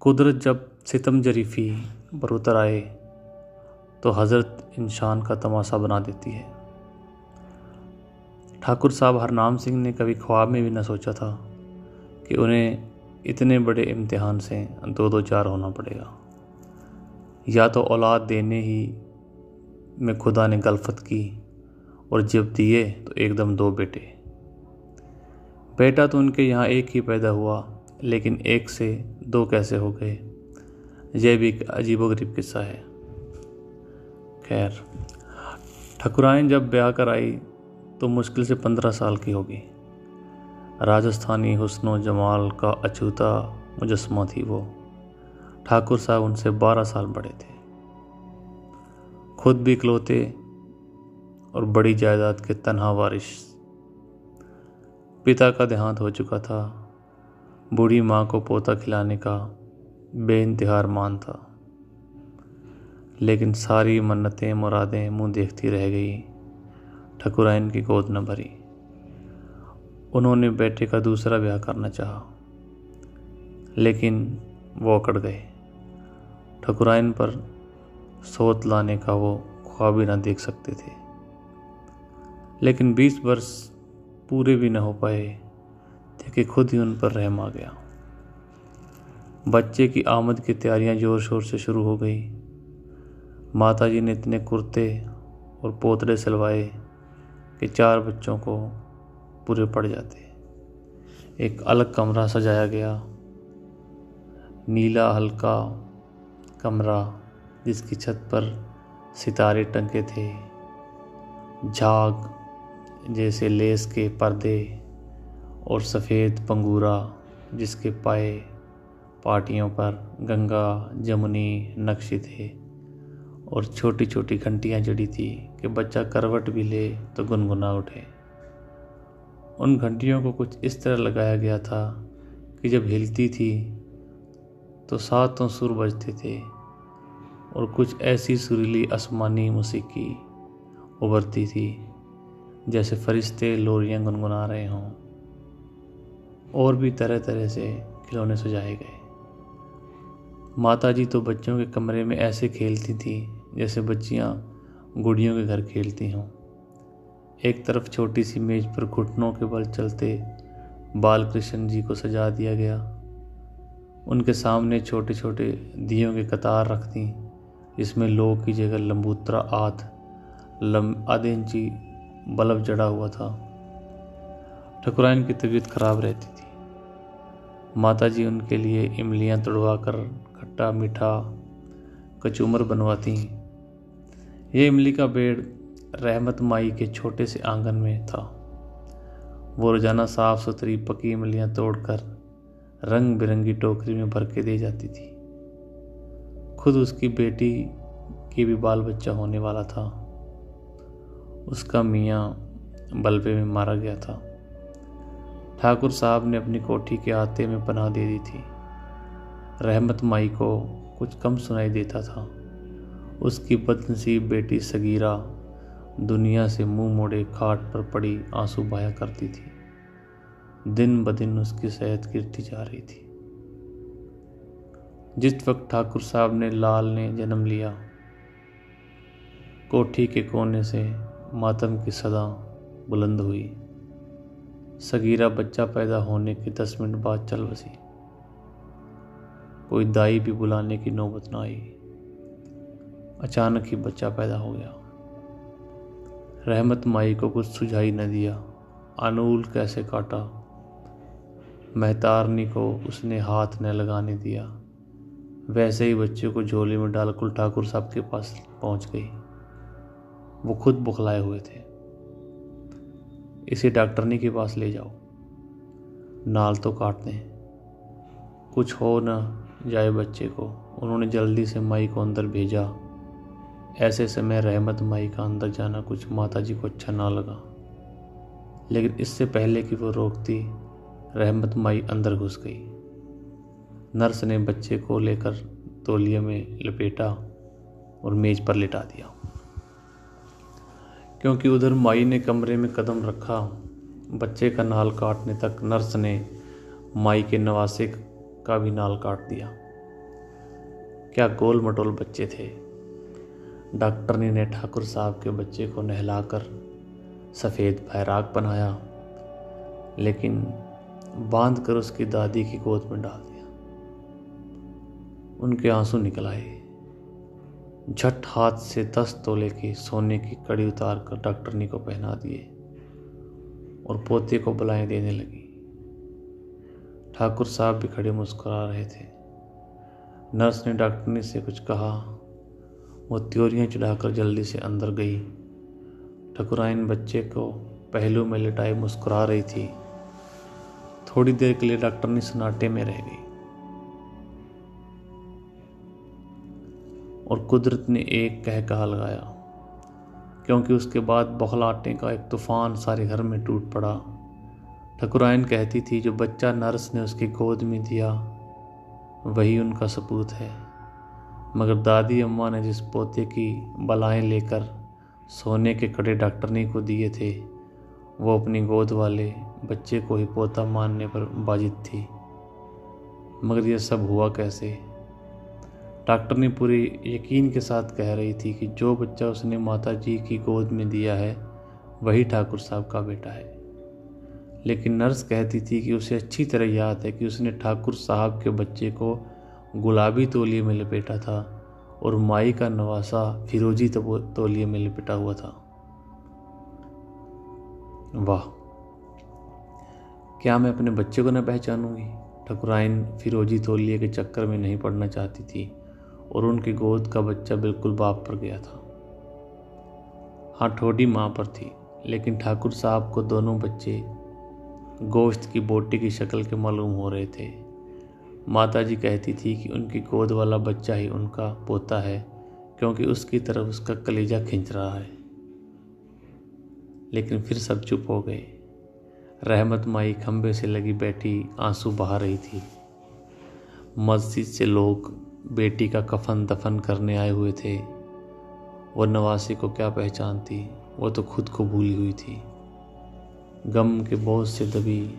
कुदरत जब सितम जरीफ़ी पर उतर आए तो हज़रत इंसान का तमाशा बना देती है। ठाकुर साहब हरनाम सिंह ने कभी ख्वाब में भी न सोचा था कि उन्हें इतने बड़े इम्तिहान से दो दो चार होना पड़ेगा। या तो औलाद देने ही में खुदा ने गलफत की और जब दिए तो एकदम दो बेटे। बेटा तो उनके यहाँ एक ही पैदा हुआ, लेकिन एक से दो कैसे हो गए, यह भी एक अजीबोगरीब किस्सा है। खैर, ठकुराइन जब ब्याह कर आई तो मुश्किल से 15 साल की होगी। राजस्थानी हुस्नो जमाल का अछूता मुजस्मा थी वो। ठाकुर साहब उनसे 12 साल बड़े थे। खुद भी इकलौते और बड़ी जायदाद के तन्हा वारिस। पिता का देहांत हो चुका था। बूढ़ी माँ को पोता खिलाने का बेइंतहा अरमान था, लेकिन सारी मन्नतें मुरादें मुंह देखती रह गई। ठकुराइन की गोद न भरी। उन्होंने बेटे का दूसरा ब्याह करना चाहा, लेकिन वो अकड़ गए। ठकुराइन पर सोत लाने का वो ख्वाब भी न देख सकते थे। लेकिन 20 वर्ष पूरे भी न हो पाए थे कि खुद ही उन पर रहम आ गया। बच्चे की आमद की तैयारियां जोर शोर से शुरू हो गई। माताजी ने इतने कुर्ते और पोतड़े सिलवाए कि 4 बच्चों को पूरे पड़ जाते। एक अलग कमरा सजाया गया, नीला हल्का कमरा जिसकी छत पर सितारे टंगे थे, झाग जैसे लेस के पर्दे और सफ़ेद पंगूरा जिसके पाए पाटियों पर गंगा जमुनी नक्शे थे, और छोटी छोटी घंटियाँ जड़ी थी कि बच्चा करवट भी ले तो गुनगुना उठे। उन घंटियों को कुछ इस तरह लगाया गया था कि जब हिलती थी तो 7 सुर बजते थे, और कुछ ऐसी सुरीली आसमानी मौसीकी उभरती थी जैसे फरिश्ते लोरियां गुनगुना रहे हों। और भी तरह तरह से खिलौने सजाए गए। माताजी तो बच्चों के कमरे में ऐसे खेलती थी जैसे बच्चियां गुड़ियों के घर खेलती हों। एक तरफ छोटी सी मेज पर घुटनों के बल चलते बाल कृष्ण जी को सजा दिया गया। उनके सामने छोटे छोटे दियों की कतार रख दी, जिसमें लो की जगह लंबूतरा आधे इंची बल्ब जड़ा हुआ था। ठकुराइन की तबीयत खराब रहती थी। माताजी उनके लिए इमलियां तोड़वा कर खट्टा मीठा कचूमर बनवाती। ये इमली का पेड़ रहमत माई के छोटे से आंगन में था। वो रोजाना साफ सुथरी पकी इमलियां तोड़कर रंग बिरंगी टोकरी में भर के दे जाती थी। खुद उसकी बेटी के भी बाल बच्चा होने वाला था। उसका मियाँ बल्बे में मारा गया था। ठाकुर साहब ने अपनी कोठी के आते में पनाह दे दी थी। रहमत माई को कुछ कम सुनाई देता था। उसकी बदनसीब बेटी सगीरा दुनिया से मुंह मोड़े खाट पर पड़ी आंसू बहाया करती थी। दिन ब दिन उसकी सेहत गिरती जा रही थी। जिस वक्त ठाकुर साहब ने लाल ने जन्म लिया, कोठी के कोने से मातम की सदा बुलंद हुई। सगीरा बच्चा पैदा होने के 10 मिनट बाद चल बसी। कोई दाई भी बुलाने की नौबत न आई। अचानक ही बच्चा पैदा हो गया। रहमत माई को कुछ सुझाई न दिया। अनूल कैसे काटा, महतारनी को उसने हाथ न लगाने दिया। वैसे ही बच्चे को झोले में डालकर ठाकुर साहब के पास पहुंच गई। वो खुद बुखलाए हुए थे। इसे डॉक्टरनी के पास ले जाओ, नाल तो काट दें, कुछ हो न जाए बच्चे को। उन्होंने जल्दी से माई को अंदर भेजा। ऐसे समय रहमत माई का अंदर जाना कुछ माताजी को अच्छा ना लगा, लेकिन इससे पहले कि वो रोकती, रहमत माई अंदर घुस गई। नर्स ने बच्चे को लेकर तौलिए में लपेटा और मेज पर लिटा दिया। क्योंकि उधर माई ने कमरे में कदम रखा, बच्चे का नाल काटने तक नर्स ने माई के नवासे का भी नाल काट दिया। क्या गोल मटोल बच्चे थे। डॉक्टरनी ने ठाकुर साहब के बच्चे को नहलाकर सफ़ेद बैराग बनाया, लेकिन बांधकर उसकी दादी की गोद में डाल दिया। उनके आंसू निकल आए। झट हाथ से 10 तोले की सोने की कड़ी उतार कर डॉक्टरनी को पहना दिए और पोते को बलाएं देने लगी। ठाकुर साहब भी खड़े मुस्कुरा रहे थे। नर्स ने डॉक्टरनी से कुछ कहा। वो त्योरियां चढ़ाकर जल्दी से अंदर गई। ठकुराइन बच्चे को पहलू में लिटाए मुस्कुरा रही थी। थोड़ी देर के लिए डॉक्टरनी सन्नाटे में रह गई और कुदरत ने एक कहकहा लगाया, क्योंकि उसके बाद बौखलाहटने का एक तूफान सारे घर में टूट पड़ा। ठकुराइन कहती थी, जो बच्चा नर्स ने उसकी गोद में दिया वही उनका सपूत है, मगर दादी अम्मा ने जिस पोते की बलाएं लेकर सोने के कड़े डॉक्टरनी को दिए थे, वो अपनी गोद वाले बच्चे को ही पोता मानने पर बाजिद थी। मगर यह सब हुआ कैसे? डॉक्टरनी पूरे यकीन के साथ कह रही थी कि जो बच्चा उसने माता जी की गोद में दिया है वही ठाकुर साहब का बेटा है। लेकिन नर्स कहती थी कि उसे अच्छी तरह याद है कि उसने ठाकुर साहब के बच्चे को गुलाबी तौलिए में लपेटा था और माई का नवासा फिरोजी तौलिए में लपेटा हुआ था। वाह, क्या मैं अपने बच्चे को न पहचानूंगी? ठकुराइन फिरोजी तौलिए के चक्कर में नहीं पड़ना चाहती थी और उनकी गोद का बच्चा बिल्कुल बाप पर गया था। हाँ, ठोडी माँ पर थी, लेकिन ठाकुर साहब को दोनों बच्चे गोश्त की बोटी की शक्ल के मालूम हो रहे थे। माताजी कहती थी कि उनकी गोद वाला बच्चा ही उनका पोता है, क्योंकि उसकी तरफ उसका कलेजा खिंच रहा है। लेकिन फिर सब चुप हो गए। रहमत माई खंबे से लगी बैठी आंसू बहा रही थी। मस्जिद से लोग बेटी का कफन दफन करने आए हुए थे। वो नवासी को क्या पहचानती, वो तो खुद को भूली हुई थी। गम के बोझ से दबी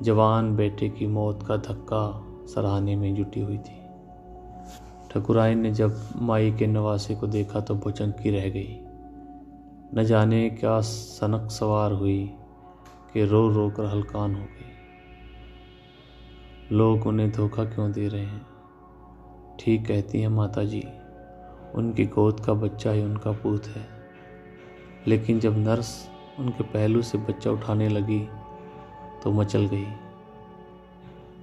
जवान बेटे की मौत का धक्का सराहने में जुटी हुई थी। ठकुराइन ने जब माई के नवासे को देखा तो भुचंकी रह गई। न जाने क्या सनक सवार हुई कि रो रो कर हलकान हो गई। लोग उन्हें धोखा क्यों दे रहे हैं? ठीक कहती हैं माताजी, उनकी गोद का बच्चा ही उनका पूत है। लेकिन जब नर्स उनके पहलू से बच्चा उठाने लगी तो मचल गई।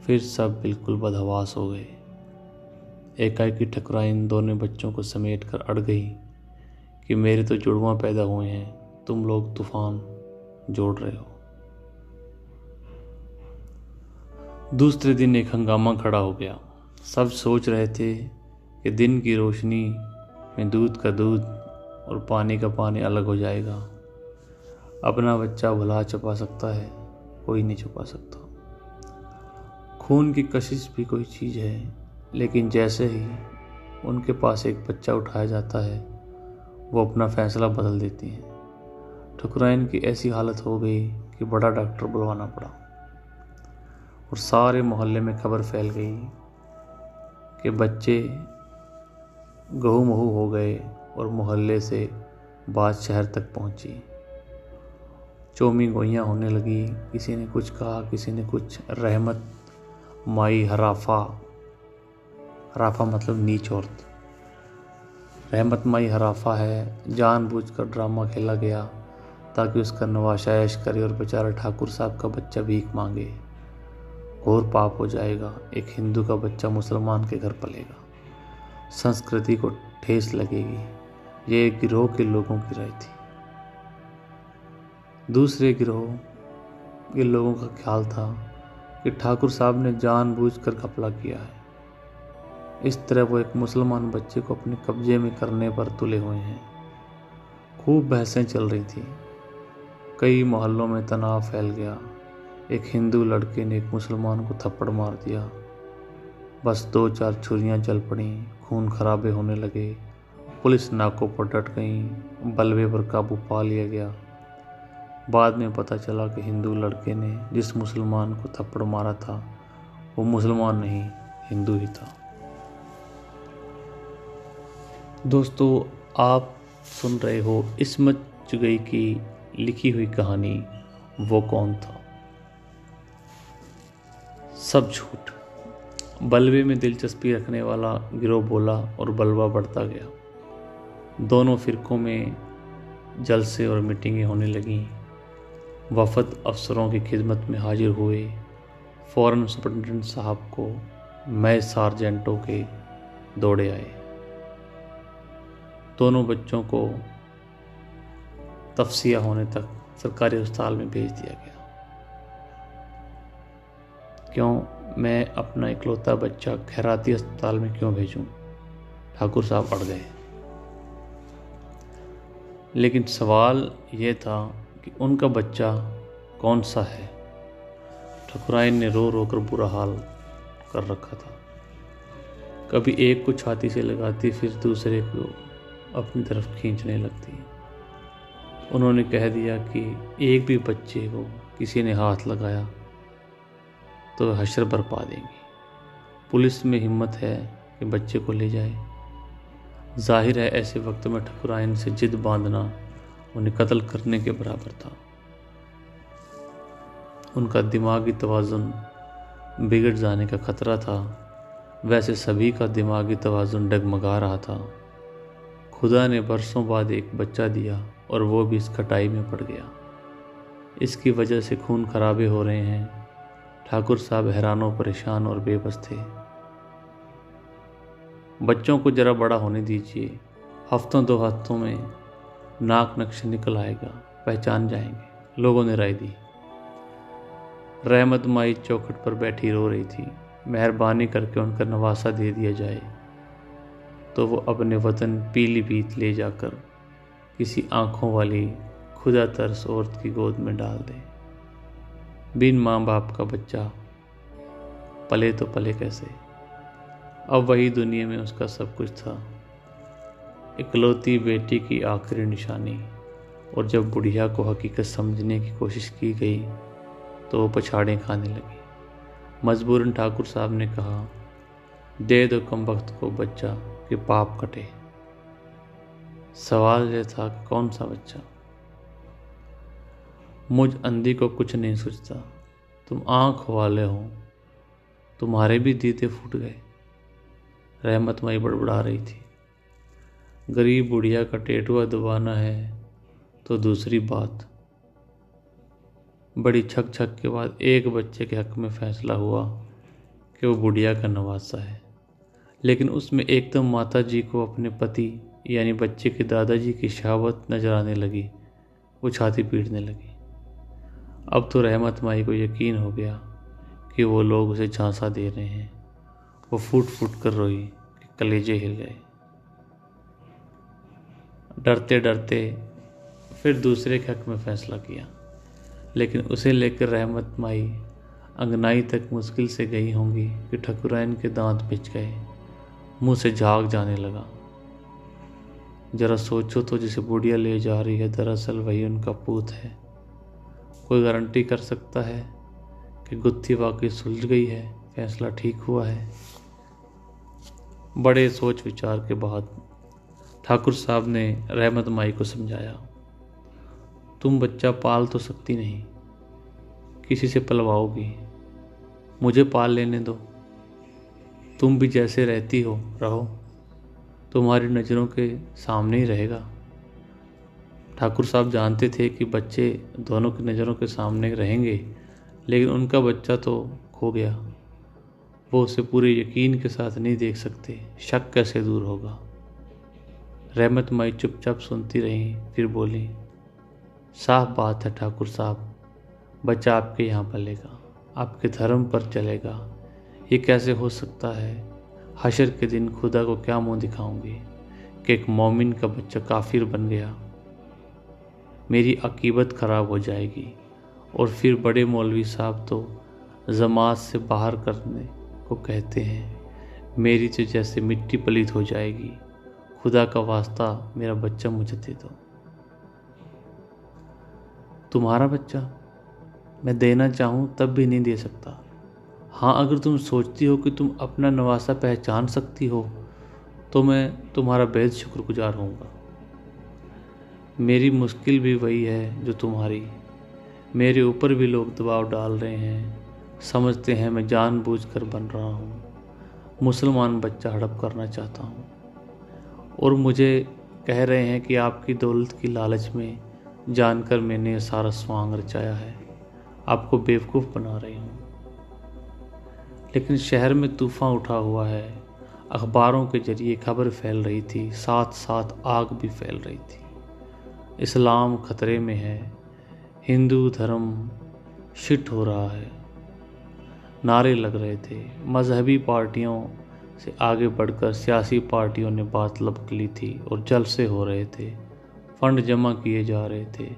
फिर सब बिल्कुल बदहवास हो गए। एकाएकी ठकुराइन दोनों बच्चों को समेट कर अड़ गई कि मेरे तो जुड़वां पैदा हुए हैं, तुम लोग तूफान जोड़ रहे हो। दूसरे दिन एक हंगामा खड़ा हो गया। सब सोच रहे थे कि दिन की रोशनी में दूध का दूध और पानी का पानी अलग हो जाएगा। अपना बच्चा भुला छुपा सकता है, कोई नहीं छुपा सकता। खून की कशिश भी कोई चीज़ है, लेकिन जैसे ही उनके पास एक बच्चा उठाया जाता है वो अपना फैसला बदल देती हैं। ठकुराइन की ऐसी हालत हो गई कि बड़ा डॉक्टर बुलवाना पड़ा और सारे मोहल्ले में खबर फैल गई कि बच्चे गहू महू हो गए और मोहल्ले से बात शहर तक पहुंची। चोमी गोइयाँ होने लगी। किसी ने कुछ कहा, किसी ने कुछ। रहमत माई हराफा मतलब नीच औरत। रहमत माई हराफा है। जानबूझकर ड्रामा खेला गया ताकि उसका नवाशा ऐश करे और बेचारा ठाकुर साहब का बच्चा भीख मांगे। और पाप हो जाएगा, एक हिंदू का बच्चा मुसलमान के घर पलेगा, संस्कृति को ठेस लगेगी। ये एक गिरोह के लोगों की राय थी। दूसरे गिरोह के लोगों का ख्याल था कि ठाकुर साहब ने जानबूझकर घपला किया है। इस तरह वो एक मुसलमान बच्चे को अपने कब्जे में करने पर तुले हुए हैं। खूब बहसें चल रही थी। कई मोहल्लों में तनाव फैल गया। एक हिंदू लड़के ने एक मुसलमान को थप्पड़ मार दिया। बस 2-4 छुरियां चल पड़ी। खून खराबे होने लगे। पुलिस नाकों पर डट गई। बलवे पर काबू पा लिया गया। बाद में पता चला कि हिंदू लड़के ने जिस मुसलमान को थप्पड़ मारा था वो मुसलमान नहीं, हिंदू ही था। दोस्तों, आप सुन रहे हो इस्मत चुगई की लिखी हुई कहानी वो कौन था। सब झूठ। बलवे में दिलचस्पी रखने वाला गिरोह बोला और बलवा बढ़ता गया। दोनों फिरकों में जलसे और मीटिंगें होने लगीं। वफद अफसरों की खिदमत में हाजिर हुए। फौरन सुपरिटेंडेंट साहब को मैं सार्जेंटों के दौड़े आए। दोनों बच्चों को तफ्सिया होने तक सरकारी अस्पताल में भेज दिया गया। क्यों मैं अपना इकलौता बच्चा खैराती अस्पताल में क्यों भेजूं? ठाकुर साहब अड़ गए। लेकिन सवाल यह था कि उनका बच्चा कौन सा है। ठकुराइन ने रो रो कर बुरा हाल कर रखा था। कभी एक को छाती से लगाती, फिर दूसरे को अपनी तरफ खींचने लगती। उन्होंने कह दिया कि एक भी बच्चे को किसी ने हाथ लगाया तो वह हश्र बरपा देंगी। पुलिस में हिम्मत है कि बच्चे को ले जाए। जाहिर है ऐसे वक्त में ठकुराइन से जिद बांधना उन्हें कत्ल करने के बराबर था। उनका दिमागी तवाज़ुन बिगड़ जाने का खतरा था। वैसे सभी का दिमागी तवाज़ुन डगमगा रहा था। खुदा ने बरसों बाद एक बच्चा दिया और वो भी इस खटाई में पड़ गया। इसकी वजह से खून खराबे हो रहे हैं। ठाकुर साहब हैरान परेशान और बेबस थे। बच्चों को जरा बड़ा होने दीजिए, हफ्तों 2 हफ्तों में नाक नक्शे निकल आएगा, पहचान जाएंगे, लोगों ने राय दी। रहमत माई चौखट पर बैठी रो रही थी। मेहरबानी करके उनका नवासा दे दिया जाए तो वो अपने वतन पीलीभीत ले जाकर किसी आंखों वाली खुदा तरस औरत की गोद में डाल दे। बिन माँ बाप का बच्चा पले तो पले कैसे। अब वही दुनिया में उसका सब कुछ था, इकलौती बेटी की आखिरी निशानी। और जब बुढ़िया को हकीकत समझने की कोशिश की गई तो वो पछाड़ें खाने लगी। मजबूरन ठाकुर साहब ने कहा, दे दो कमबख्त को बच्चा कि पाप कटे। सवाल यह था कि कौन सा बच्चा। मुझ अंधी को कुछ नहीं सूझता। तुम आँख वाले हो, तुम्हारे भी दीदे फूट गए। रहमत माई बड़बड़ा रही थी। गरीब बुढ़िया का टेटुआ दबाना है तो दूसरी बात। बड़ी छक छक के बाद एक बच्चे के हक में फैसला हुआ कि वो बुढ़िया का नवासा है। लेकिन उसमें एकदम माता जी को अपने पति यानी बच्चे के दादाजी की शहावत नजर आने लगी। वो छाती पीटने लगी। अब तो रहमत माई को यकीन हो गया कि वो लोग उसे झांसा दे रहे हैं। वो फूट फूट कर रोई कि कलेजे हिल गए। डरते डरते फिर दूसरे के हक में फैसला किया। लेकिन उसे लेकर रहमत माई अंगनाई तक मुश्किल से गई होंगी कि ठकुराइन के दांत पिच गए, मुंह से झाग जाने लगा। जरा सोचो तो, जिसे बुढ़िया ले जा रही है दरअसल वही उनका पूत है। कोई गारंटी कर सकता है कि गुत्थी वाकई सुलझ गई है, फैसला ठीक हुआ है। बड़े सोच विचार के बाद ठाकुर साहब ने रहमत माई को समझाया, तुम बच्चा पाल तो सकती नहीं, किसी से पलवाओगी, मुझे पाल लेने दो। तुम भी जैसे रहती हो रहो, तुम्हारी नज़रों के सामने ही रहेगा। ठाकुर साहब जानते थे कि बच्चे दोनों की नज़रों के सामने रहेंगे, लेकिन उनका बच्चा तो खो गया। वो उसे पूरे यकीन के साथ नहीं देख सकते, शक कैसे दूर होगा। रहमत माई चुपचाप सुनती रहीं, फिर बोली, साफ बात है ठाकुर साहब, बच्चा आपके यहाँ पलेगा, आपके धर्म पर चलेगा। ये कैसे हो सकता है? हशर के दिन खुदा को क्या मुंह दिखाऊंगी कि एक मोमिन का बच्चा काफिर बन गया। मेरी अकीबत खराब हो जाएगी। और फिर बड़े मौलवी साहब तो जमात से बाहर करने को कहते हैं। मेरी तो जैसे मिट्टी पलीत हो जाएगी। खुदा का वास्ता मेरा बच्चा मुझे दे दो। तुम्हारा बच्चा मैं देना चाहूँ तब भी नहीं दे सकता। हाँ, अगर तुम सोचती हो कि तुम अपना नवासा पहचान सकती हो तो मैं तुम्हारा बेहद शुक्रगुजार होऊंगा। मेरी मुश्किल भी वही है जो तुम्हारी। मेरे ऊपर भी लोग दबाव डाल रहे हैं, समझते हैं मैं जानबूझकर बन रहा हूँ, मुसलमान बच्चा हड़प करना चाहता हूँ, और मुझे कह रहे हैं कि आपकी दौलत की लालच में जानकर मैंने सारा स्वांग रचाया है, आपको बेवकूफ़ बना रही हूँ। लेकिन शहर में तूफ़ान उठा हुआ है, अखबारों के जरिए खबर फैल रही थी, साथ साथ आग भी फैल रही थी। इस्लाम खतरे में है, हिंदू धर्म शिट हो रहा है। नारे लग रहे थे। मजहबी पार्टियों से आगे बढ़कर सियासी पार्टियों ने बात लपक ली थी और जलसे हो रहे थे। फंड जमा किए जा रहे थे,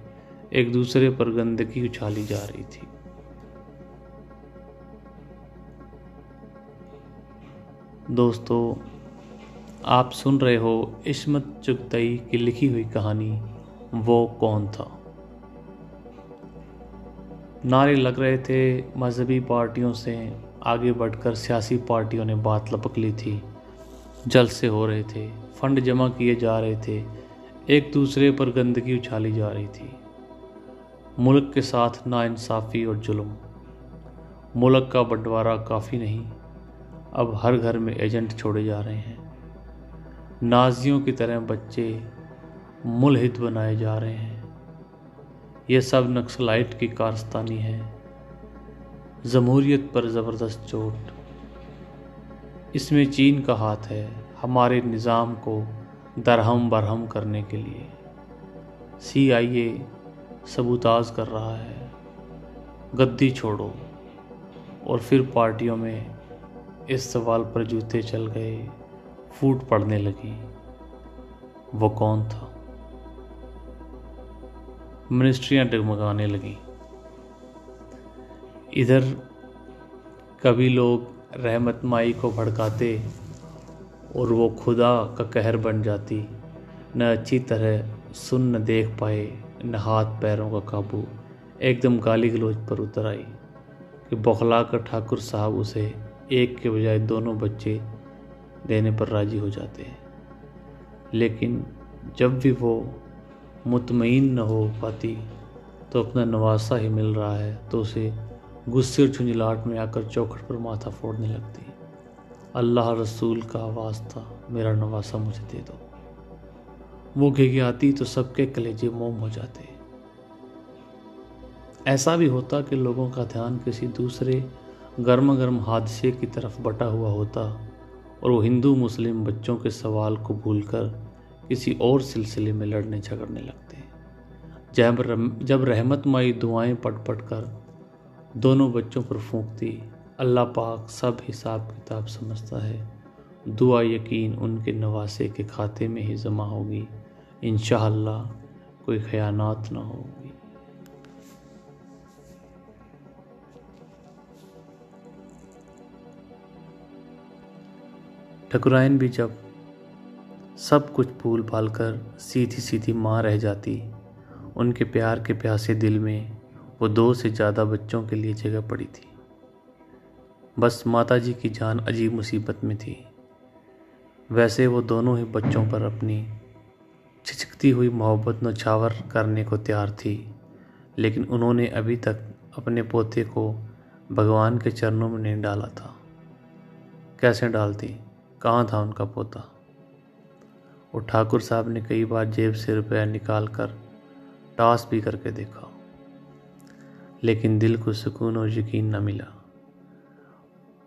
एक दूसरे पर गंदगी उछाली जा रही थी। दोस्तों, आप सुन रहे हो इस्मत चुगताई की लिखी हुई कहानी वो कौन था। नारे लग रहे थे, मजहबी पार्टियों से आगे बढ़कर सियासी पार्टियों ने बात लपक ली थी, जलसे हो रहे थे, फंड जमा किए जा रहे थे, एक दूसरे पर गंदगी उछाली जा रही थी। मुल्क के साथ नाइंसाफ़ी और जुल्म। मुल्क का बंटवारा काफ़ी नहीं, अब हर घर में एजेंट छोड़े जा रहे हैं। नाजियों की तरह बच्चे मुल्हिद बनाए जा रहे हैं। यह सब नक्सलाइट की कारस्तानी है। जमहूरियत पर ज़बरदस्त चोट। इसमें चीन का हाथ है, हमारे निज़ाम को दरहम बरहम करने के लिए। CIA सबूताज कर रहा है, गद्दी छोड़ो। और फिर पार्टियों में इस सवाल पर जूते चल गए, फूट पड़ने लगी, वो कौन था। मिनिस्ट्रियां डगमगाने लगीं। इधर कभी लोग रहमत माई को भड़काते और वो खुदा का कहर बन जाती। न अच्छी तरह सुन न देख पाए, न हाथ पैरों का काबू, एकदम गाली गलौज पर उतर आई कि बौखला कर ठाकुर साहब उसे एक के बजाय दोनों बच्चे देने पर राजी हो जाते हैं। लेकिन जब भी वो मुतमईन न हो पाती तो अपना नवासा ही मिल रहा है तो उसे गुस्से और झुंझलाहट में आकर चौखट पर माथा फोड़ने लगती। अल्लाह रसूल का वास्ता, मेरा नवासा मुझे दे दो। वो घिघियाती तो सबके कलेजे मोम हो जाते। ऐसा भी होता कि लोगों का ध्यान किसी दूसरे गर्मा गर्म हादसे की तरफ बटा हुआ होता और वो हिंदू मुस्लिम बच्चों के सवाल को भूलकर किसी और सिलसिले में लड़ने झगड़ने लगते। जब रहमत माई दुआएं पढ़ पढ़ कर दोनों बच्चों पर फूंकती, अल्लाह पाक सब हिसाब किताब समझता है, दुआ यकीन उनके नवासे के खाते में ही जमा होगी, इंशाअल्लाह कोई खयानात ना होगी। ठकुराइन भी जब सब कुछ भूल भाल कर सीधी सीधी माँ रह जाती, उनके प्यार के प्यासे दिल में वो 2 से ज़्यादा बच्चों के लिए जगह पड़ी थी। बस माताजी की जान अजीब मुसीबत में थी। वैसे वो दोनों ही बच्चों पर अपनी छिचकती हुई मोहब्बत नौछावर करने को तैयार थी, लेकिन उन्होंने अभी तक अपने पोते को भगवान के चरणों में नहीं डाला था। कैसे डालती, कहाँ था उनका पोता। और ठाकुर साहब ने कई बार जेब से रुपया निकाल कर टास भी करके देखा, लेकिन दिल को सुकून और यकीन न मिला।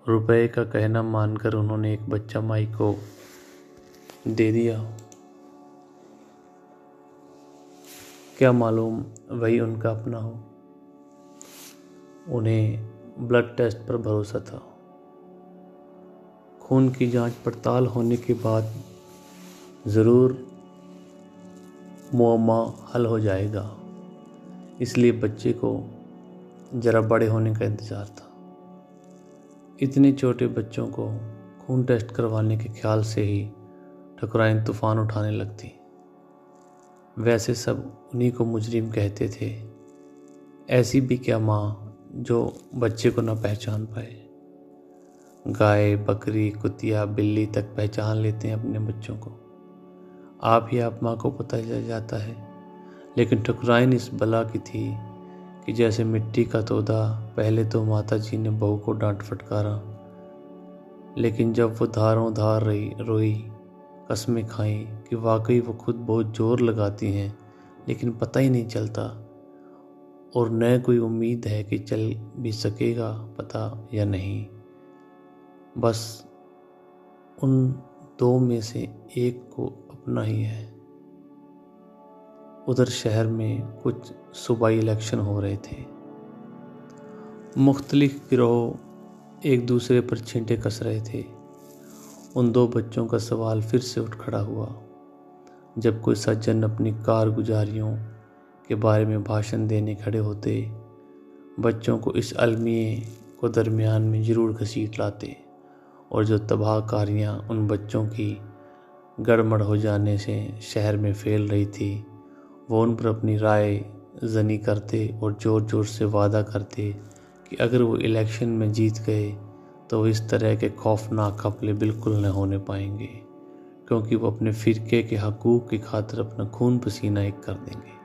रुपए का कहना मानकर उन्होंने एक बच्चा माई को दे दिया। क्या मालूम वही उनका अपना हो। उन्हें ब्लड टेस्ट पर भरोसा था। खून की जांच पड़ताल होने के बाद ज़रूर मुअम्मा हल हो जाएगा, इसलिए बच्चे को ज़रा बड़े होने का इंतज़ार था। इतने छोटे बच्चों को खून टेस्ट करवाने के ख्याल से ही ठकुराइन तूफ़ान उठाने लगती। वैसे सब उन्हीं को मुजरिम कहते थे। ऐसी भी क्या माँ जो बच्चे को न पहचान पाए। गाय, बकरी, कुतिया, बिल्ली तक पहचान लेते हैं अपने बच्चों को। आप ही आप माँ को पता चल जाता है। लेकिन ठकुराइन इस बला की थी कि जैसे मिट्टी का तोदा, पहले तो माता जी ने बहू को डांट फटकारा, लेकिन जब वो धारों धार रोई, कस्में खाई कि वाकई वो खुद बहुत जोर लगाती हैं, लेकिन पता ही नहीं चलता, और न कोई उम्मीद है कि चल भी सकेगा पता या नहीं। बस उन दो में से एक को अपना ही है। उधर शहर में कुछ सूबाई इलेक्शन हो रहे थे। मुख्तलिफ गिरोह एक दूसरे पर छींटे कस रहे थे। उन दो बच्चों का सवाल फिर से उठ खड़ा हुआ जब कोई सज्जन अपनी कारगुजारियों के बारे में भाषण देने खड़े होते। बच्चों को इस अलमिए को दरमियान में ज़रूर घसीट लाते, और जो तबाहकारियाँ उन बच्चों की गड़बड़ हो जाने से शहर में फैल रही थी, वो उन पर अपनी राय जनी करते और ज़ोर ज़ोर से वादा करते कि अगर वो इलेक्शन में जीत गए तो इस तरह के खौफनाक घपले बिल्कुल न होने पाएंगे, क्योंकि वो अपने फ़िरके के हकूक़ की खातिर अपना खून पसीना एक कर देंगे।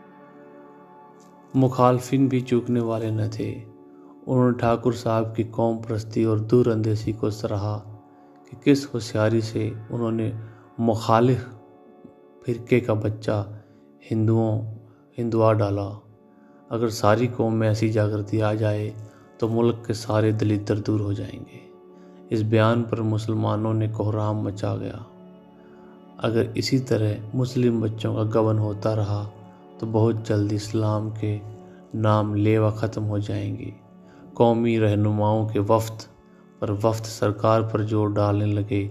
मुखालफिन भी चूकने वाले न थे। उन्होंने ठाकुर साहब की कौम परस्ती और दूरअंदेशी को सराहा कि किस होशियारी से उन्होंने मुखालिफ फ़िरके का बच्चा हिंदुआ डाला। अगर सारी कौम में ऐसी जागृति आ जाए तो मुल्क के सारे दलिद्दर दूर हो जाएंगे। इस बयान पर मुसलमानों ने कोहराम मचा गया। अगर इसी तरह मुस्लिम बच्चों का गबन होता रहा तो बहुत जल्द इस्लाम के नाम लेवा ख़त्म हो जाएंगे। कौमी रहनुमाओं के वफ्द पर वफ्द सरकार पर जोर डालने लगे।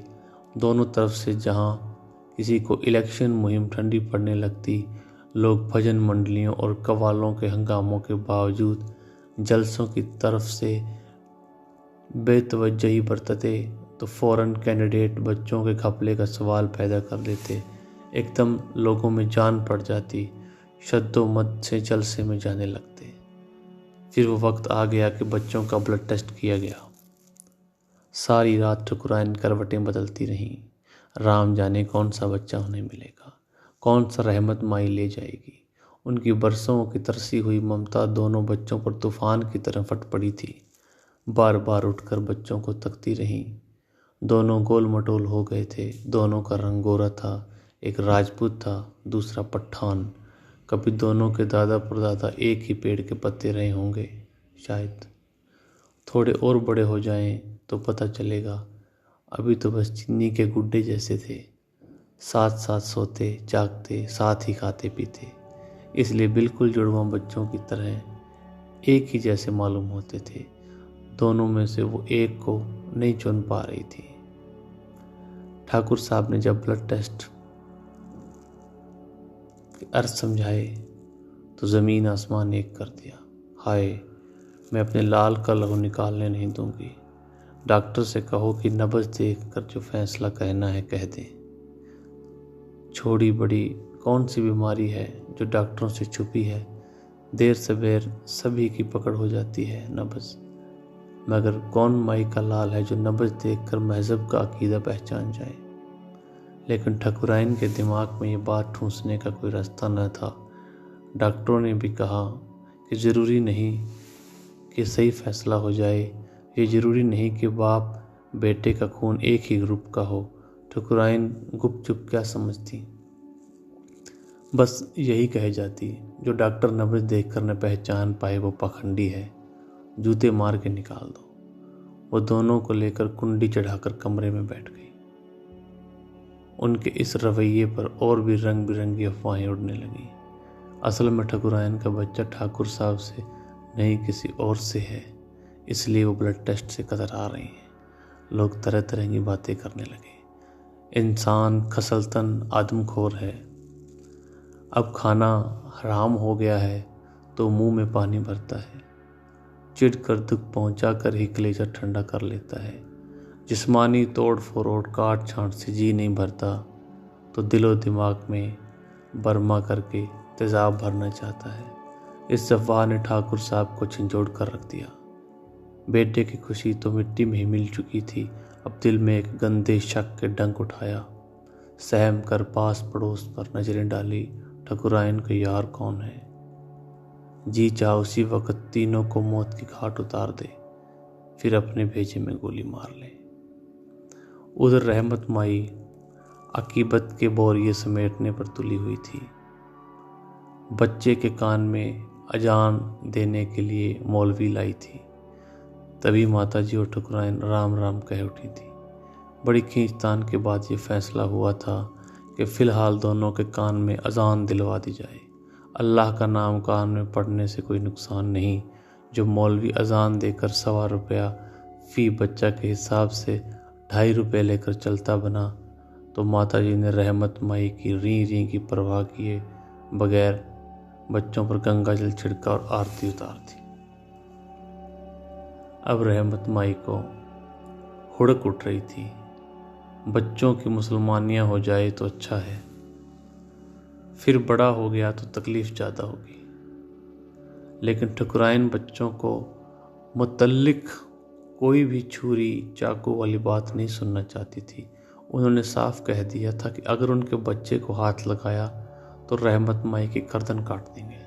दोनों तरफ से जहां किसी को इलेक्शन मुहिम ठंडी पड़ने लगती, लोग भजन मंडलियों और कव्वालों के हंगामों के बावजूद जलसों की तरफ से बेतवज्जही बरतते तो फ़ौरन कैंडिडेट बच्चों के घपले का सवाल पैदा कर देते। एकदम लोगों में जान पड़ जाती, शद्दोमत से जलसे में जाने लगते। फिर वो वक्त आ गया कि बच्चों का ब्लड टेस्ट किया गया। सारी रात ठकुराइन करवटें बदलती रहीं। राम जाने कौन सा बच्चा उन्हें मिलेगा, कौन सा रहमत माई ले जाएगी। उनकी बरसों की तरसी हुई ममता दोनों बच्चों पर तूफान की तरह फट पड़ी थी। बार बार उठकर बच्चों को तकती रहीं। दोनों गोल मटोल हो गए थे। दोनों का रंग गोरा था। एक राजपूत था, दूसरा पठान। कभी दोनों के दादा परदादा एक ही पेड़ के पत्ते रहे होंगे शायद। थोड़े और बड़े हो जाएं तो पता चलेगा। अभी तो बस चीनी के गुड्डे जैसे थे। साथ साथ सोते जागते, साथ ही खाते पीते, इसलिए बिल्कुल जुड़वा बच्चों की तरह एक ही जैसे मालूम होते थे। दोनों में से वो एक को नहीं चुन पा रही थी। ठाकुर साहब ने जब ब्लड टेस्ट के अर्थ समझाए तो ज़मीन आसमान एक कर दिया। हाय, मैं अपने लाल का लहू निकालने नहीं दूंगी। डॉक्टर से कहो कि नब्ज़ देख कर जो फैसला कहना है कह दें। छोटी बड़ी कौन सी बीमारी है जो डॉक्टरों से छुपी है। देर सवेर सभी की पकड़ हो जाती है नब्ज़, मगर कौन माई का लाल है जो नब्ज़ देखकर महज़ब का अकीदा पहचान जाए। लेकिन ठकुराइन के दिमाग में ये बात ठूंसने का कोई रास्ता न था। डॉक्टरों ने भी कहा कि ज़रूरी नहीं कि सही फैसला हो जाए, ये ज़रूरी नहीं कि बाप बेटे का खून एक ही ग्रुप का हो। ठकुराइन गुपचुप क्या समझती, बस यही कह जाती, जो डॉक्टर नब्ज़ देखकर न पहचान पाए वो पाखंडी है, जूते मार के निकाल दो। वो दोनों को लेकर कुंडी चढ़ाकर कमरे में बैठ गई। उनके इस रवैये पर और भी रंग बिरंगी अफवाहें उड़ने लगीं। असल में ठकुराइन का बच्चा ठाकुर साहब से नहीं किसी और से है, इसलिए वो ब्लड टेस्ट से कतरा रही हैं। लोग तरह तरह की बातें करने लगे। इंसान खसलतन आदमखोर है। अब खाना हराम हो गया है तो मुंह में पानी भरता है। चिढ़ कर दुख पहुंचा कर ही कलेजा ठंडा कर लेता है। जिस्मानी तोड़ फोड़ काट छांट से जी नहीं भरता तो दिलो दिमाग में बरमा करके तेज़ाब भरना चाहता है। इस जफ़्फ़ा ने ठाकुर साहब को झंझोड़ कर रख दिया। बेटे की खुशी तो मिट्टी में ही मिल चुकी थी। अब दिल में एक गंदे शक के डंक उठाया। सहम कर पास पड़ोस पर नजरें डाली। ठकुराइन का यार कौन है? जी चाह उसी वक्त तीनों को मौत की घाट उतार दे, फिर अपने भेजे में गोली मार ले। उधर रहमत माई अकीबत के बोरिए समेटने पर तुली हुई थी। बच्चे के कान में अजान देने के लिए मौलवी लाई थी। तभी माताजी और ठकुराइन राम राम कह उठी थी। बड़ी खींचतान के बाद ये फैसला हुआ था कि फ़िलहाल दोनों के कान में अजान दिलवा दी जाए। अल्लाह का नाम कान में पढ़ने से कोई नुकसान नहीं। जो मौलवी अजान देकर ₹1.25 फ़ी बच्चा के हिसाब से ₹2.5 लेकर चलता बना, तो माताजी ने रहमत माई की री री की परवाह किए बगैर बच्चों पर गंगा जल छिड़का और आरती उतार दी। अब रहमत माई को हुड़क उठ रही थी। बच्चों की मुसलमानियाँ हो जाए तो अच्छा है, फिर बड़ा हो गया तो तकलीफ़ ज़्यादा होगी। लेकिन ठकुराइन बच्चों को मुतल्लिक कोई भी छुरी चाकू वाली बात नहीं सुनना चाहती थी। उन्होंने साफ कह दिया था कि अगर उनके बच्चे को हाथ लगाया तो रहमत माई की गर्दन काट देंगे।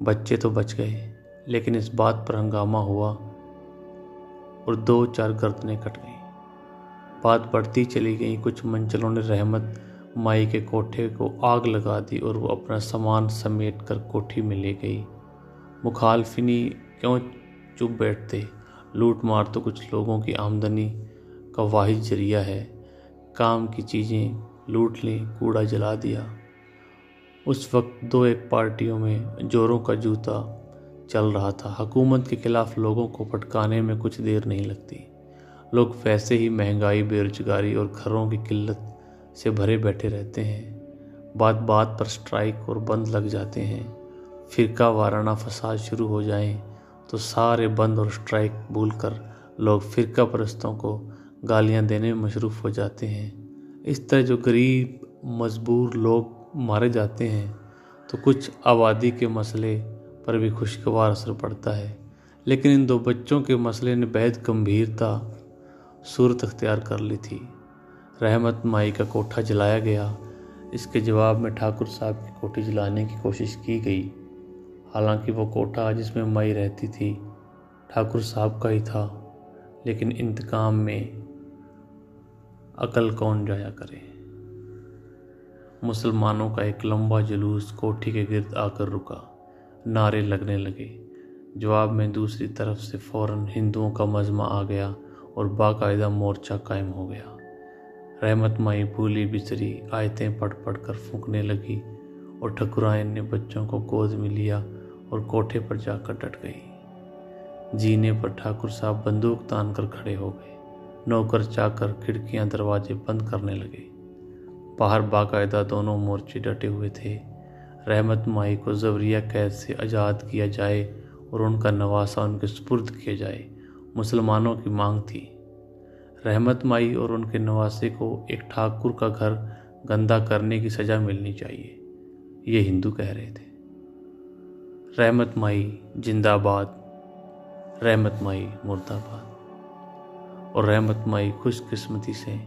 बच्चे तो बच गए, लेकिन इस बात पर हंगामा हुआ और 2-4 गर्दनें कट गईं। बात बढ़ती चली गई। कुछ मंचलों ने रहमत माई के कोठे को आग लगा दी और वो अपना सामान समेट कर कोठी में ले गई। मुखालफिनी क्यों चुप बैठते? लूट मार तो कुछ लोगों की आमदनी का वाहिद जरिया है। काम की चीज़ें लूट ली, कूड़ा जला दिया। उस वक्त 2-1 पार्टियों में जोरों का जूता चल रहा था। हुकूमत के खिलाफ लोगों को भटकाने में कुछ देर नहीं लगती। लोग वैसे ही महंगाई, बेरोजगारी और घरों की किल्लत से भरे बैठे रहते हैं। बात बात पर स्ट्राइक और बंद लग जाते हैं। फिरका वाराना फसाद शुरू हो जाएं तो सारे बंद और स्ट्राइक भूलकर लोग फिरका परस्तों को गालियां देने में मशरूफ़ हो जाते हैं। इस तरह जो गरीब मजबूर लोग मारे जाते हैं तो कुछ आबादी के मसले पर भी खुशगवार असर पड़ता है। लेकिन इन 2 बच्चों के मसले ने बेहद गंभीरता सूरत अख्तियार कर ली थी। रहमत माई का कोठा जलाया गया। इसके जवाब में ठाकुर साहब की कोठी जलाने की कोशिश की गई। हालांकि वो कोठा जिसमें माई रहती थी ठाकुर साहब का ही था, लेकिन इंतकाम में अकल कौन जाया करे। मुसलमानों का एक लंबा जुलूस कोठी के गिर्द आकर रुका। नारे लगने लगे। जवाब में दूसरी तरफ से फौरन हिंदुओं का मजमा आ गया और बाकायदा मोर्चा कायम हो गया। रहमत माई भूली बिसरी आयतें पढ़ पढ़ कर फूंकने लगी और ठकुराइन ने बच्चों को गोद में लिया और कोठे पर जाकर डट गई। जीने पर ठाकुर साहब बंदूक तान कर खड़े हो गए। नौकर चाकर खिड़कियां दरवाजे बंद करने लगे। बाहर बाकायदा दोनों मोर्चे डटे हुए थे। रहमत माई को ज़बरिया कैद से आज़ाद किया जाए और उनका नवासा उनके सुपुर्द किया जाए, मुसलमानों की मांग थी। रहमत माई और उनके नवासे को एक ठाकुर का घर गंदा करने की सज़ा मिलनी चाहिए, ये हिंदू कह रहे थे। रहमत माई जिंदाबाद, रहमत माई मुर्दाबाद। और रहमत माई खुशकिस्मती से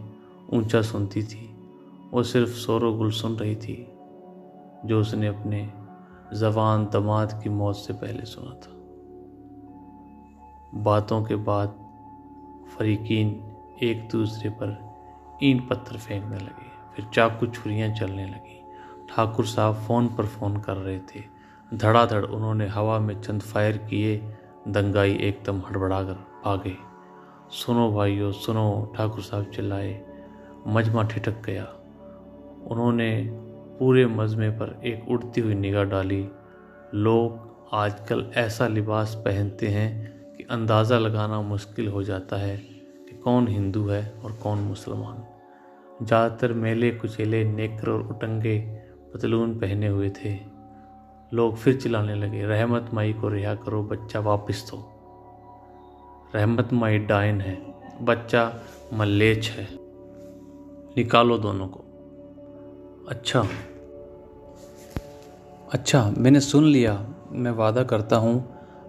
ऊंचा सुनती थी। वो सिर्फ सोरो गुल सुन रही थी जो उसने अपने जवान दामाद की मौत से पहले सुना था। बातों के बाद फरीकीन एक दूसरे पर ईंट पत्थर फेंकने लगे। फिर चाकू छुरियां चलने लगी। ठाकुर साहब फ़ोन पर फ़ोन कर रहे थे। धड़ाधड़ उन्होंने हवा में चंद फायर किए। दंगाई एकदम हड़बड़ा कर भागे। सुनो भाइयों सुनो, ठाकुर साहब चिल्लाए। मजमा ठिठक गया। उन्होंने पूरे मजमे पर एक उड़ती हुई निगाह डाली। लोग आजकल ऐसा लिबास पहनते हैं कि अंदाज़ा लगाना मुश्किल हो जाता है कि कौन हिंदू है और कौन मुसलमान। ज़्यादातर मेले कुचेले नेकर और उटंगे पतलून पहने हुए थे। लोग फिर चिल्लाने लगे, रहमत माई को रिहा करो, बच्चा वापस दो। रहमत माई डायन है, बच्चा मल्लेच है, निकालो दोनों को। अच्छा मैंने सुन लिया। मैं वादा करता हूँ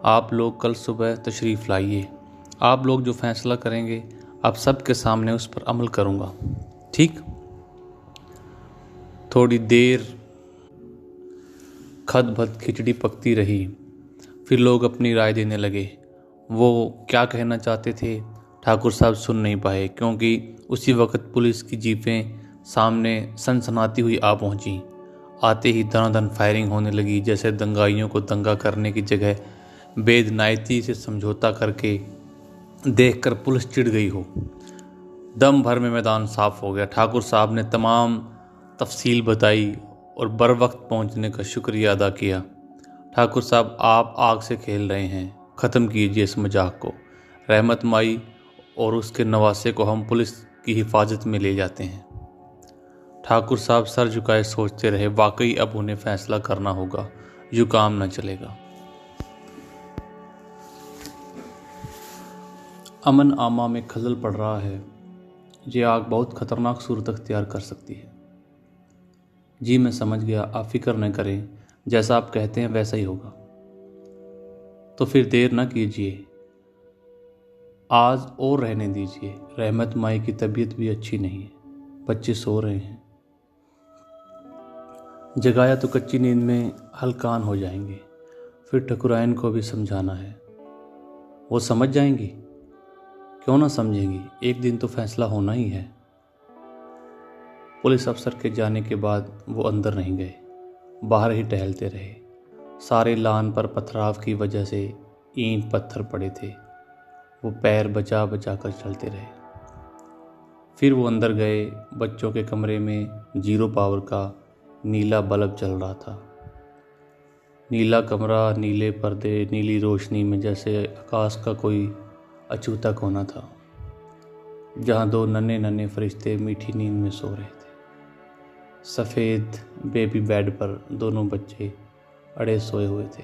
आप लोग कल सुबह तशरीफ़ लाइए। आप लोग जो फैसला करेंगे आप सबके सामने उस पर अमल करूँगा, ठीक। थोड़ी देर खदबद खिचड़ी पकती रही, फिर लोग अपनी राय देने लगे। वो क्या कहना चाहते थे ठाकुर साहब सुन नहीं पाए, क्योंकि उसी वक्त पुलिस की जीपें सामने सनसनाती हुई आ पहुंची। आते ही दनादन फायरिंग होने लगी, जैसे दंगाइयों को दंगा करने की जगह बेदनायती से समझौता करके देखकर पुलिस चिढ़ गई हो। दम भर में मैदान साफ हो गया। ठाकुर साहब ने तमाम तफसील बताई और बर वक्त पहुँचने का शुक्रिया अदा किया। ठाकुर साहब, आप आग से खेल रहे हैं, ख़त्म कीजिए इस मजाक को। रहमत माई और उसके नवासे को हम पुलिस की हिफाजत में ले जाते हैं। ठाकुर साहब सर झुकाए सोचते रहे। वाकई अब उन्हें फैसला करना होगा, यूँ काम न चलेगा। अमन आमा में खलल पड़ रहा है। ये आग बहुत खतरनाक सूरत अख्तियार कर सकती है। जी मैं समझ गया, आप फिक्र न करें, जैसा आप कहते हैं वैसा ही होगा। तो फिर देर न कीजिए, आज और रहने दीजिए। रहमत माई की तबीयत भी अच्छी नहीं है, बच्चे सो रहे हैं। जगाया तो कच्ची नींद में हलकान हो जाएंगे। फिर ठकुराइन को भी समझाना है, वो समझ जाएंगी। क्यों ना समझेंगी, एक दिन तो फैसला होना ही है। पुलिस अफसर के जाने के बाद वो अंदर नहीं गए, बाहर ही टहलते रहे। सारे लान पर पथराव की वजह से ईंट पत्थर पड़े थे। वो पैर बचा बचा कर चलते रहे। फिर वो अंदर गए। बच्चों के कमरे में 0 पावर का नीला बल्ब जल रहा था। नीला कमरा, नीले पर्दे, नीली रोशनी में जैसे आकाश का कोई अछूता कोना था, जहाँ 2 नन्हे नन्हे फरिश्ते मीठी नींद में सो रहे थे। सफ़ेद बेबी बेड पर दोनों बच्चे अड़े सोए हुए थे।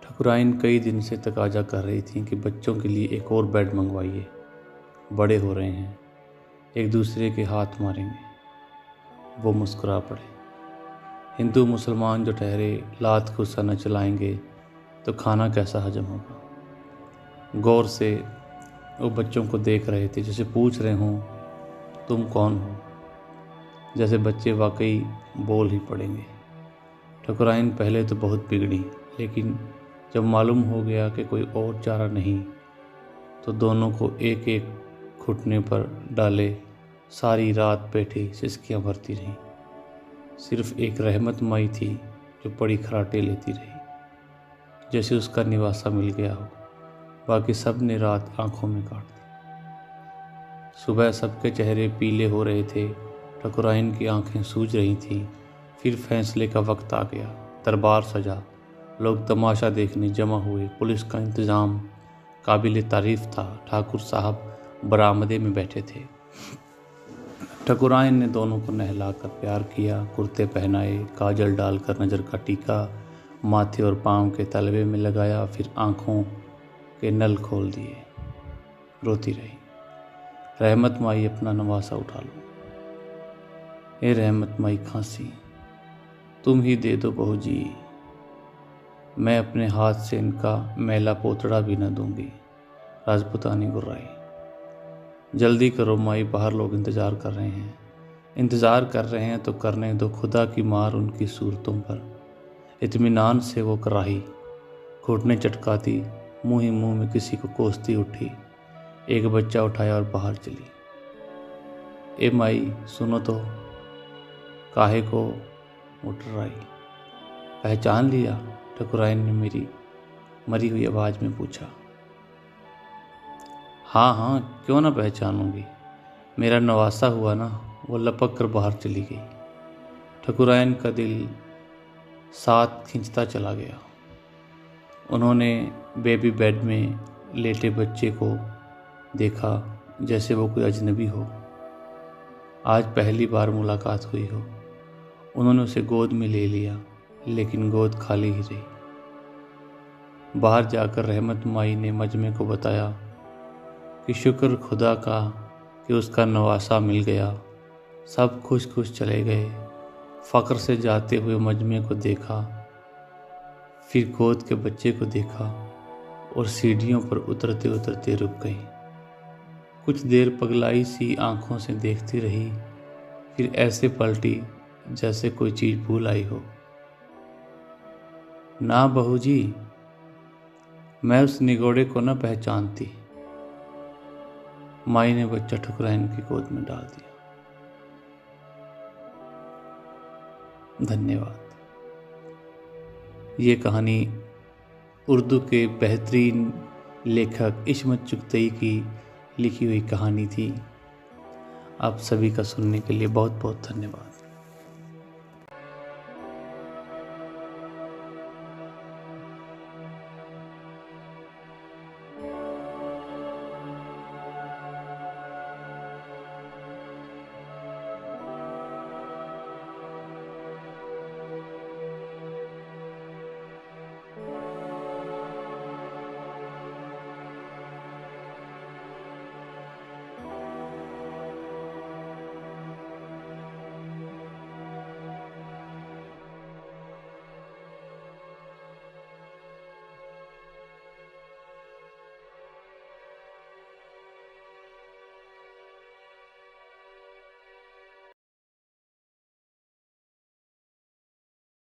ठकुराइन कई दिन से तकाजा कर रही थी कि बच्चों के लिए एक और बेड मंगवाइए, बड़े हो रहे हैं, एक दूसरे के हाथ मारेंगे। वो मुस्कुरा पड़े। हिंदू मुसलमान जो ठहरे लात गुस्सा न चलाएंगे तो खाना कैसा हजम होगा। गौर से वो बच्चों को देख रहे थे, जैसे पूछ रहे हों तुम कौन हो, जैसे बच्चे वाकई बोल ही पड़ेंगे। ठकुराइन पहले तो बहुत बिगड़ी, लेकिन जब मालूम हो गया कि कोई और चारा नहीं तो दोनों को एक एक घुटने पर डाले सारी रात बैठी सिसकियाँ भरती रहीं। सिर्फ एक रहमत माई थी जो बड़ी खराटे लेती रही, जैसे उसका निवासा मिल गया हो। बाकी सब ने रात आंखों में काट दी। सुबह सबके चेहरे पीले हो रहे थे, ठकुराइन की आंखें सूज रही थीं। फिर फैसले का वक्त आ गया। दरबार सजा, लोग तमाशा देखने जमा हुए। पुलिस का इंतज़ाम काबिल तारीफ़ था। ठाकुर साहब बरामदे में बैठे थे। ठकुराइन ने दोनों को नहलाकर प्यार किया, कुर्ते पहनाए, काजल डालकर नज़र का टीका माथे और पाँव के तलवे में लगाया, फिर आँखों के नल खोल दिए। रोती रही, रहमत माई अपना नवासा उठा लो। ए रहमत माई खांसी, तुम ही दे दो बहू जी, मैं अपने हाथ से इनका मैला पोतड़ा भी न दूंगी। राजपुतानी गुर्राई, जल्दी करो माई, बाहर लोग इंतज़ार कर रहे हैं। इंतज़ार कर रहे हैं तो करने दो, खुदा की मार उनकी सूरतों पर। इत्मीनान से वो कराही, घुटने चटकाती, मुँह ही मुँह में किसी को कोसती उठी। एक बच्चा उठाया और बाहर चली। ए माई सुनो तो, काहे को मुटराई, पहचान लिया? ठकुराइन ने मेरी मरी हुई आवाज़ में पूछा। हाँ हाँ, क्यों ना पहचानूंगी, मेरा नवासा हुआ ना। वो लपक कर बाहर चली गई। ठकुराइन का दिल साथ खींचता चला गया। उन्होंने बेबी बेड में लेटे बच्चे को देखा, जैसे वो कोई अजनबी हो, आज पहली बार मुलाकात हुई हो। उन्होंने उसे गोद में ले लिया, लेकिन गोद खाली ही रही। बाहर जाकर रहमत माई ने मजमे को बताया कि शुक्र खुदा का कि उसका नवासा मिल गया। सब खुश खुश चले गए। फ़क्र से जाते हुए मजमे को देखा, फिर गोद के बच्चे को देखा और सीढ़ियों पर उतरते उतरते रुक गई। कुछ देर पगलाई सी आंखों से देखती रही, फिर ऐसे पलटी जैसे कोई चीज भूल आई हो। ना बहू जी, मैं उस निगोड़े को न पहचानती। माई ने बच्चा ठुकरा इनकी गोद में डाल दिया। धन्यवाद। ये कहानी उर्दू के बेहतरीन लेखक इस्मत चुगतई की लिखी हुई कहानी थी। आप सभी का सुनने के लिए बहुत बहुत धन्यवाद।